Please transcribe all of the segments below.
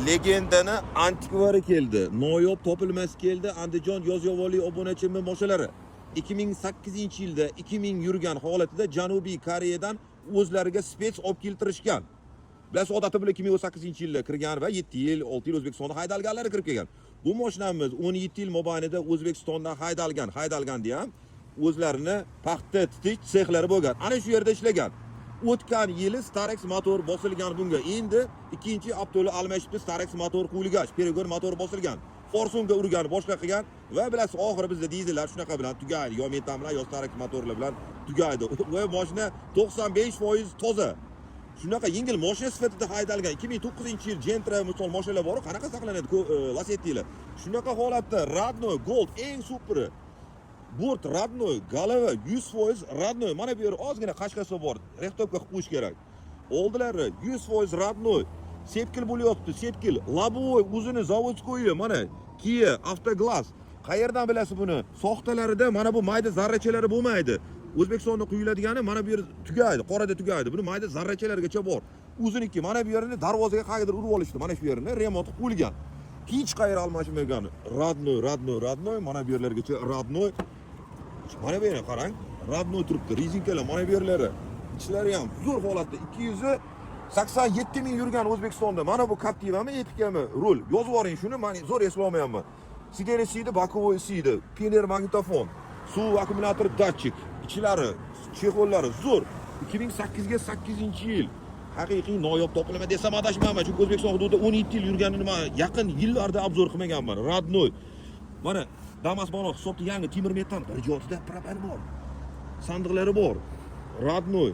legendani antikvari keldi. Noyob topilmasi keldi. Andijon Yozyovoli obunachimning moshalari 2008-yilda 2000 yurgan holatida Janubiy Koreyadan o'zlariga spets olib keltirishgan. Bilasizlar, odati bilan 2018-yilda kirgan va 7 yil, 6 yil O'zbekistonga haydalganlari kirib kelgan. Bu mashinamiz 17 yil mobaynida O'zbekistondan haydalgan ham o'zlarini paxta titish sexlari bo'lgan. Ana shu yerda ishlagan. O'tgan yili Starex motor bosilgan bunga. Endi ikkinchi Abdulla almashibdi, Starex motor qo'yilgach, Perigor motor bosilgan. Forsunga urgan, boshqa qilgan va bilasiz, oxiri bizda dizellar shunaqa bilan tugaydi. Yo metan bilan, yo Starex motorlar bilan tugaydi. Va mashina 95% toza. Shunaqa yengil mashina sifatida haydalgan. 2009-yil Gentra misol mashinalar bor, qanaqa saqlanadi Lacetti'lar. Shunaqa holatda Radnoy Gold eng superi. Bort Radnoy, galava 100% Radnoy. Mana bu yer ozgina qashqasi bor. Rehtobga qilib qo'yish kerak. Oldilari 100% Radnoy. Sepkil bo'lyapti, sepkil. Labovoy o'zini zavodskoyi, mana Kia Avtoglas. Qayerdan bilasiz buni? Soxtalarida mana bu mayda zarrachalari bo'lmaydi. O'zbekistonda quyiladigani mana bu yer tugaydi, qorada tugaydi. Buni mayda zarrachalargacha bor. O'ziniki mana bu yerini darvozaga qayerdir urib olishdi. Mana shu yerini remont qilib qo'yilgan. Hech qayerga almashmagan. Radnoy, mana bu yerlargacha Radnoy. Mana bu yerni qarang. Radnoy turibdi. Rezinkalar mana bu yerlari. Ichlari ham zo'r holatda. 287 ming yurgan O'zbekistonda. Mana bu Captiva'mi, Epica'mi rul. Yozib oling shuni, men zo'r eslolmayapman. Sigaretida bokovoy siydi, pioner magnitofon, suv akkumulyator datchik, ichlari, chexollari zo'r. 2008 ga 8-yil. Haqiqiy noyob topilma desam adashmayman, chunki O'zbekiston hududida 17 yil yurganini men yaqin yillarda obzor qilmaganman. Radnoy. Mana Damas balo hisobda yangi temir metan, bir joyida propan bor. Sandiqlari bor. Radnoy.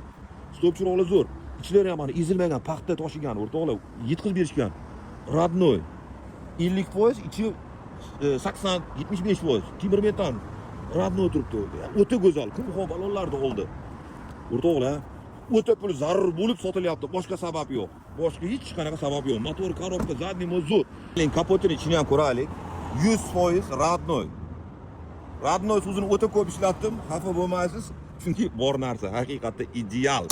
Stopchiroqlar zo'r. Ichlari ham mana ezilmagan, paxta toshigan, o'rtoqlar yetkazib berishgan. Radnoy. 50%, ichi 80-75%. Temir metan. Radnoy turibdi. O'ta go'zal. Kim balonlarni oldi. O'rtoqlar, o'ta pul zarur bo'lib sotilyapti. Boshqa sabab yo'q. Boshqa hech qanaqa sabab yo'q. Motor, korobka, zadniy mo'zur. Kapotini ichini ham ko'raylik. 100% Radnoy. Radnoy so'zini o'ta ko'p ishlatdim. Xafa bo'lmaysiz, chunki bor narsa haqiqatda ideal.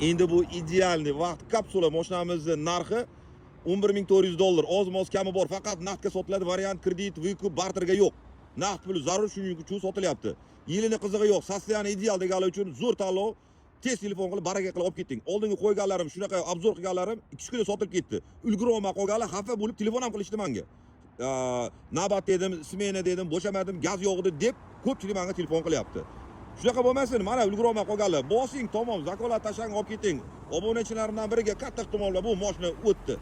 Endi bu idealni vaqt kapsula mashinamizning narxi $11,400. Oz-moz kami bor, faqat naqdga sotiladi. Variant kredit, vyukup, barterga yo'q. Naqd pul zarur, shuning uchun sotilyapti. Yilini qizig'i yo'q, sostoyani ideal deganlar uchun zo'r tanlov. Tez telefon qilib, baraka qilib olib ketding. Oldingi qo'yganlarim, shunaqa obzor qilganlarim 2 kunda sotib ketdi. Ulgurolmay qolganlar xafa bo'lib telefon ham qilishdi menga. Navbat dedim, smena dedim, bo'shamadim, gaz yo'g'di deb ko'pchilik menga telefon qilyapti. Shunaqa bo'lmasin, mana ulgurolmay qolganlar. Bosing, tamom, zakolat tashang olib keting. Obunachilarimdan biriga katta ehtimollar bu mashina o'tdi.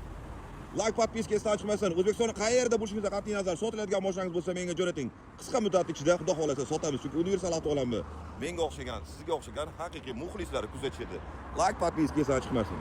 Like, podpiskasini ochmasin. O'zbekistonda qayerda bo'lishingizga qat'iy nazar sotiladigan mashinangiz bo'lsa menga jo'nating. Qisqa muddat ichida Xudo xolasa sotamiz, chunki universal avtomobilni menga o'xshagan, sizga o'xshagan haqiqiy muxlislar kuzatishadi. Like, podpiskasini ochmasin.